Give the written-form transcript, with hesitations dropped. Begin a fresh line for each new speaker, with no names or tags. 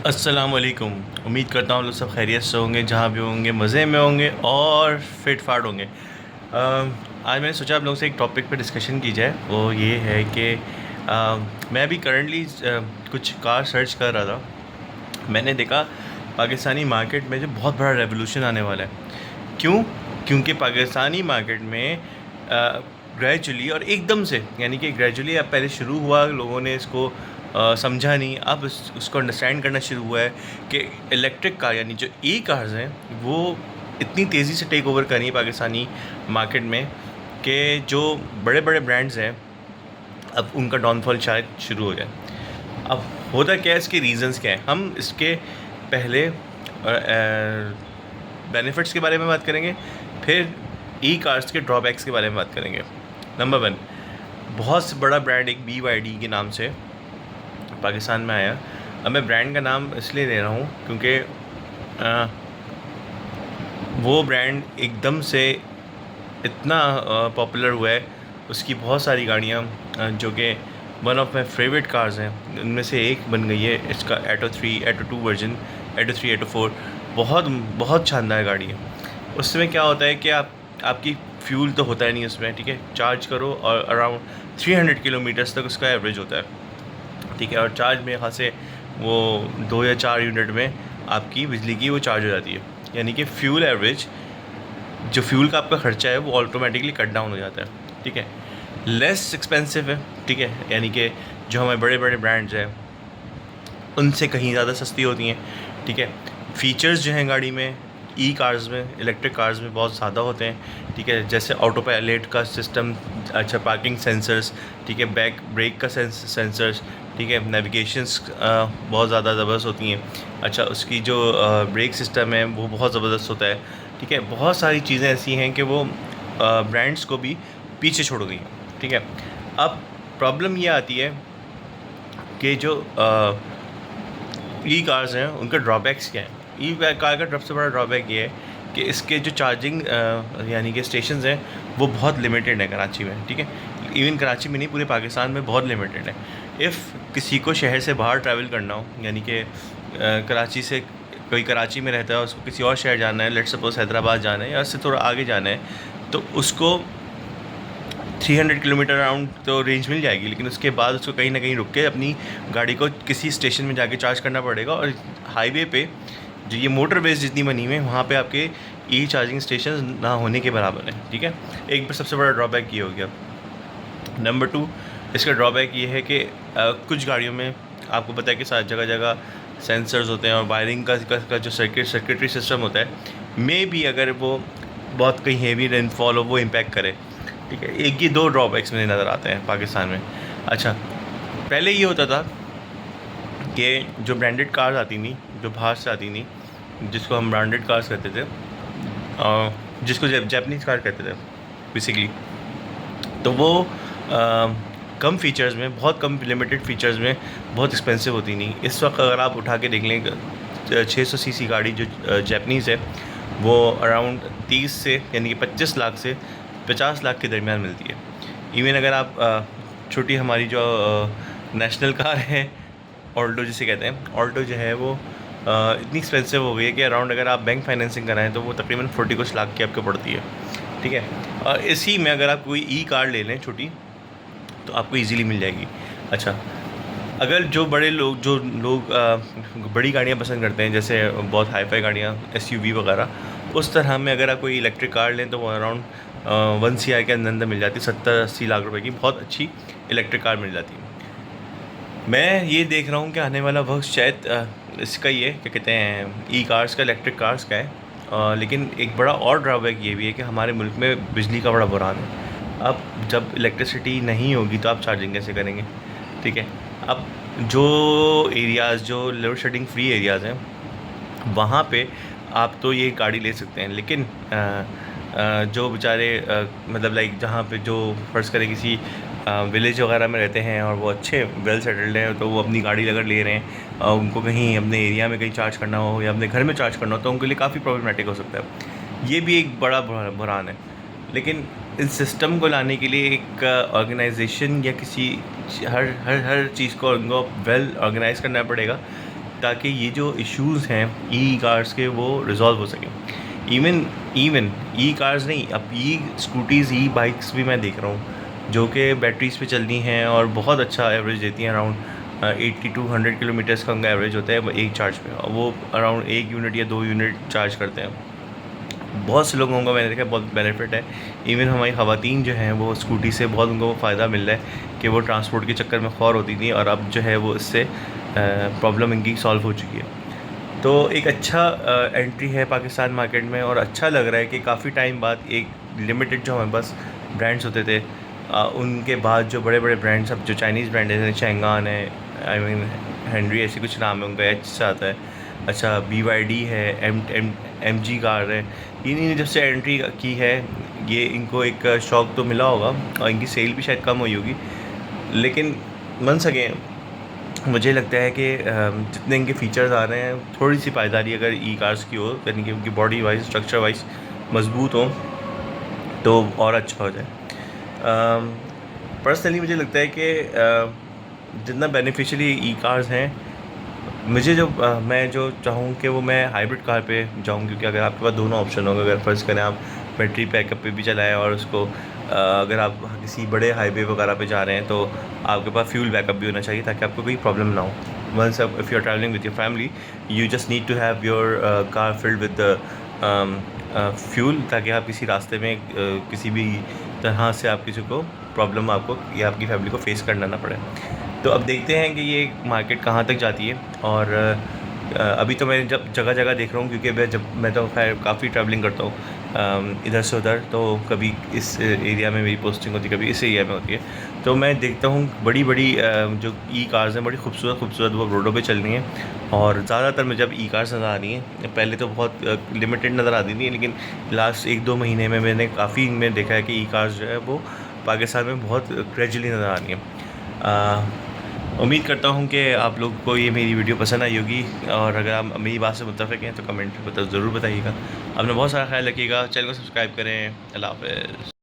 अस्सलामुअलैकुम। उम्मीद करता हूँ लोग सब खैरियत से होंगे, जहाँ भी होंगे मज़े में होंगे और फिट फाट होंगे। आज मैंने सोचा आप लोगों से एक टॉपिक पर डिस्कशन की जाए। वो ये है कि मैं अभी करंटली कुछ कार सर्च कर रहा था। मैंने देखा पाकिस्तानी मार्केट में जो बहुत बड़ा रेवोल्यूशन आने वाला है। क्यों? क्योंकि पाकिस्तानी मार्केट में ग्रेजुअली और एकदम से, यानी कि ग्रेजुअली अब पहले शुरू हुआ, लोगों ने इसको समझा नहीं, अब उसको अंडरस्टैंड करना शुरू हुआ है कि इलेक्ट्रिक कार यानी जो ई कार्स हैं वो इतनी तेज़ी से टेक ओवर कर रही है पाकिस्तानी मार्केट में कि जो बड़े बड़े ब्रांड्स हैं अब उनका डाउनफॉल शायद शुरू हो जाए। अब होता क्या है, इसके रीज़न्स क्या हैं, हम इसके पहले बेनिफिट्स के बारे में बात करेंगे, फिर ई कार्स के ड्रॉबैक्स के बारे में बात करेंगे। नंबर वन, बहुत बड़ा ब्रांड एक BYD के नाम से पाकिस्तान में आया। अब मैं ब्रांड का नाम इसलिए ले रहा हूँ क्योंकि वो ब्रांड एकदम से इतना पॉपुलर हुआ है, उसकी बहुत सारी गाड़ियाँ जो कि one of my favourite cars हैं उनमें से एक बन गई है। इसका एटो 3, एटो 2 वर्जन, एटो 3, एटो 4 बहुत बहुत शानदार गाड़ी है। उसमें क्या होता है कि आपकी फ्यूल तो होता है नहीं उसमें, ठीक है, चार्ज करो और अराउंड 300 किलोमीटर्स तक उसका एवरेज होता है, ठीक है, और चार्ज में यहाँ से वो 2 या 4 यूनिट में आपकी बिजली की वो चार्ज हो जाती है। यानी कि फ्यूल एवरेज, जो फ्यूल का आपका ख़र्चा है वो ऑटोमेटिकली कट डाउन हो जाता है, ठीक है, लेस एक्सपेंसिव है, ठीक है, यानी कि जो हमारे बड़े बड़े ब्रांड्स हैं उनसे कहीं ज़्यादा सस्ती होती हैं, ठीक है। फ़ीचर्स जो हैं गाड़ी में, ई कार्स में, इलेक्ट्रिक कार्स में बहुत ज़्यादा होते हैं, ठीक है, जैसे ऑटो पायलट का सिस्टम, अच्छा, पार्किंग सेंसर्स, ठीक है, बैक ब्रेक का सेंसर्स, ठीक है, नेविगेशंस बहुत ज़्यादा ज़बरदस्त होती हैं। अच्छा, उसकी जो ब्रेक सिस्टम है वो बहुत ज़बरदस्त होता है, ठीक है। बहुत सारी चीज़ें ऐसी हैं कि वो ब्रांड्स को भी पीछे छोड़ गई हैं, ठीक है। अब प्रॉब्लम ये आती है कि जो ई कार्स हैं उनका ड्रॉबैक्स क्या है। ई कार का सबसे बड़ा ड्रॉबैक ये है कि इसके जो चार्जिंग यानी कि स्टेशंस हैं वो बहुत लिमिटेड है कराची में, ठीक है। इवन कराची में नहीं, पूरे पाकिस्तान में बहुत लिमिटेड है। इफ़ किसी को शहर से बाहर ट्रैवल करना हो, यानी कि कराची से कोई कराची में रहता है, उसको किसी और शहर जाना है, लेट्स सपोज हैदराबाद जाना है या उससे थोड़ा आगे जाना है, तो उसको 300 किलोमीटर अराउंड तो रेंज मिल जाएगी, लेकिन उसके बाद उसको कहीं ना कहीं रुक के अपनी गाड़ी को किसी स्टेशन में जाके चार्ज करना पड़ेगा। और हाईवे पे जो ये मोटर बेस जितनी बनी हुई है वहाँ पे आपके ई चार्जिंग स्टेशन ना होने के बराबर है, ठीक है। एक सबसे बड़ा ड्रॉबैक ये हो गया। नंबर 2, इसका ड्रॉबैक ये है कि कुछ गाड़ियों में आपको पता है कि साथ जगह जगह सेंसर्स होते हैं और वायरिंग का जो सर्किटरी सिस्टम होता है, मे भी अगर वो बहुत कहीं हेवी रेनफॉल हो वो इम्पैक्ट करे, ठीक है। एक ही 2 ड्रॉबैक्स मुझे नज़र आते हैं पाकिस्तान में। अच्छा, पहले ये होता था कि जो ब्रांडेड कार्स आती थी, जो बाहर से आती थी, जिसको हम ब्रांडेड कार्स कहते थे, जिसको जैपनीज़ कार कहते थे बेसिकली, तो वो कम फीचर्स में, बहुत कम लिमिटेड फीचर्स में बहुत एक्सपेंसिव होती नहीं। इस वक्त अगर आप उठा के देख लें 600 सीसी गाड़ी जो जैपनीज़ है वो अराउंड 30 से, यानी कि 25 लाख से 50 लाख के दरमियान मिलती है। इवन अगर आप छोटी हमारी जो नेशनल कार है, ऑल्टो जिसे कहते हैं, ऑल्टो जो है वो इतनी एक्सपेंसिव हो गई है कि अराउंड अगर आप बैंक फाइनेंसिंग कराएं तो वो तकरीबन 40 कुछ लाख की आपको पड़ती है, ठीक है। और इसी में अगर आप कोई ई कार ले लें छोटी तो आपको इजीली मिल जाएगी। अच्छा, अगर जो लोग बड़ी गाड़ियाँ पसंद करते हैं, जैसे बहुत हाई फाई गाड़ियाँ, SUV वगैरह, उस तरह में अगर आप कोई इलेक्ट्रिक कार लें तो वो अराउंड 1 CR के अंदर मिल जाती है। 70-80 लाख रुपए की बहुत अच्छी इलेक्ट्रिक कार मिल जाती है। मैं ये देख रहा हूँ कि आने वाला वक्त शायद इसका ही है, क्या कहते हैं, ई कार्स का, इलेक्ट्रिक कार्स का है। लेकिन एक बड़ा और ड्रॉबैक ये भी है कि हमारे मुल्क में बिजली का बड़ा बुरान है। अब जब इलेक्ट्रिसिटी नहीं होगी तो आप चार्जिंग कैसे करेंगे, ठीक है। अब जो एरियाज़, जो लोड शेडिंग फ्री एरियाज़ हैं, वहाँ पे आप तो ये गाड़ी ले सकते हैं, लेकिन जो बेचारे मतलब लाइक जहाँ पे जो फ़र्ज़ करें किसी विलेज वगैरह में रहते हैं और वो अच्छे वेल सेटल्ड हैं, तो वो अपनी गाड़ी अगर ले रहे हैं, उनको कहीं अपने एरिया में कहीं चार्ज करना हो या अपने घर में चार्ज करना हो, तो उनके लिए काफ़ी प्रॉब्लमेटिक हो सकता है। ये भी एक बड़ा बुरान है। लेकिन इस सिस्टम को लाने के लिए एक ऑर्गेनाइजेशन या किसी हर हर हर चीज़ को उनको वेल ऑर्गेनाइज़ करना पड़ेगा ताकि ये जो इश्यूज़ हैं ई कार्स के वो रिज़ॉल्व हो सकें। इवन ई कार्स नहीं, अब ई स्कूटीज़, ई बाइक्स भी मैं देख रहा हूँ जो कि बैटरीज़ पे चलती हैं और बहुत अच्छा एवरेज देती हैं। अराउंड 80 to 100 किलोमीटर्स का उनका एवरेज होता है एक चार्ज पे, और वो अराउंड 1 यूनिट या 2 यूनिट चार्ज करते हैं। बहुत से लोगों को मैंने देखा बहुत बेनिफिट है। इवन हमारी ख़वातीन जो हैं वो स्कूटी से बहुत उनको फ़ायदा मिल रहा है कि वो ट्रांसपोर्ट के चक्कर में ख्वार होती थी, और अब जो है वो इससे प्रॉब्लम इनकी सॉल्व हो चुकी है। तो एक अच्छा एंट्री है पाकिस्तान मार्केट में, और अच्छा लग रहा है कि काफ़ी टाइम बाद एक लिमिटेड जो हमारे पास ब्रांड्स होते थे उनके बाद जो बड़े बड़े ब्रांड्स, अब जो चाइनीज़ ब्रांड है, चैंगान है, आई मीन हेनरी, ऐसे कुछ नाम है उनका, एच से आता है। अच्छा, BYD है, MG कार है। इन्हीं ने जब से एंट्री की है, ये इनको एक शौक तो मिला होगा और इनकी सेल भी शायद कम हुई होगी, लेकिन वन सकें मुझे लगता है कि जितने इनके फ़ीचर्स आ रहे हैं, थोड़ी सी पायदारी अगर ई कार्स की हो, यानी कि उनकी बॉडी वाइज, स्ट्रक्चर वाइज मजबूत हो तो और अच्छा हो जाए। पर्सनली मुझे लगता है कि जितना बेनिफिशियली ई कार्स हैं, मुझे जो मैं जो चाहूँ कि वो मैं हाइब्रिड कार पे जाऊँ, क्योंकि अगर आपके पास दोनों ऑप्शन होंगे, अगर फ़र्ज़ करें आप बैटरी बैकअप पे भी चलाएं और उसको अगर आप किसी बड़े हाईवे वगैरह पे जा रहे हैं तो आपके पास फ्यूल बैकअप भी होना चाहिए ताकि आपको कोई प्रॉब्लम ना हो। Once if you are travelling with your family, you just need to have your car filled with fuel, ताकि आप किसी रास्ते में किसी भी तरह से आप किसी को प्रॉब्लम आपको या आपकी फैमिली को फेस करना ना पड़े। तो अब देखते हैं कि ये मार्केट कहाँ तक जाती है। और अभी तो मैं जब जगह जगह देख रहा हूँ, क्योंकि मैं तो खैर काफ़ी ट्रैवलिंग करता हूँ इधर से उधर, तो कभी इस एरिया में मेरी पोस्टिंग होती है, कभी इस एरिया में होती है, तो मैं देखता हूँ बड़ी बड़ी जो ई कार्स हैं, बड़ी खूबसूरत वो रोडों पे चल रही हैं। और ज़्यादातर मुझे जब ई कार्स नज़र आ रही हैं, पहले तो बहुत लिमिटेड नज़र आती थी, लेकिन लास्ट 1-2 महीने में मैंने काफ़ी इनमें देखा है कि ई कार्स जो है वो पाकिस्तान में बहुत ग्रेजुअली नज़र आ रही हैं। उम्मीद करता हूँ कि आप लोग को ये मेरी वीडियो पसंद आई होगी, और अगर आप मेरी बात से मुत्तफ़िक़ हैं तो कमेंट में ज़रूर बताइएगा। अपना बहुत सारा ख्याल रखिएगा, चैनल को सब्सक्राइब करें। अल्लाह हाफ़िज़।